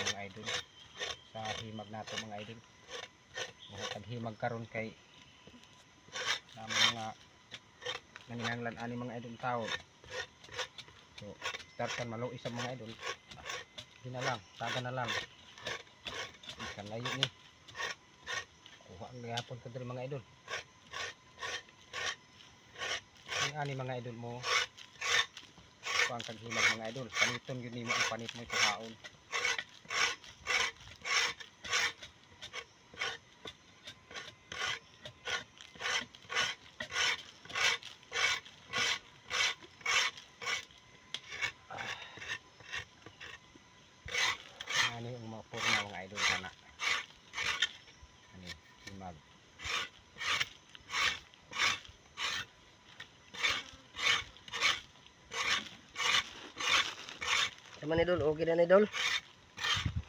mga idol sa himag nato mga idol. Himag karon kay mga nanginanglan ani mga idol tao. So startan maluis sa mga idol. Hindi na lang, taga na lang. Ikan layo ni. Kuha ang gihapon ko diri mga idol. Ang ani mga idol mo. Kuha ang kaghimag mga idol. Paniton yun nimo ang panit mo ikahaon. Ani ang mga porma mga idol sana. Ani himag. Sama ni Dol, okay na ni Dol.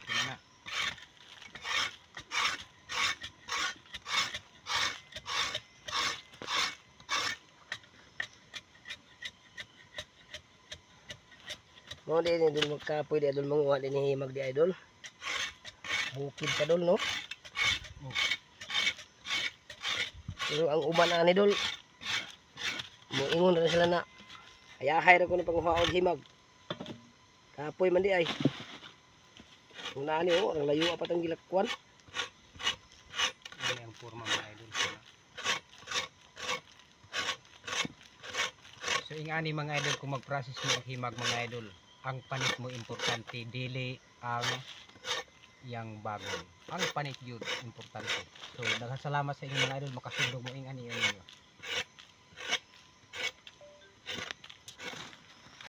Sino na? Mo di ni Dol magkapoy di Dol manguha din ni himag di idol. Bukid ka Dol no. Pero ang uban na ni Dol. Moingon na sila na. Ayahay ra ko ni panguhaon himag. Kapoy man di ay. Kung naani o, ang layo apat ang gilakwan. Ani ang porma mga idol sana. So ingani mga idol kung mag-process mo ang himag mga idol, ang panit mo importante, dili ang yang bagon. Ang panit yun importante. So daghang salamat sa inyo mga idol, makasundog mo ingani ninyo.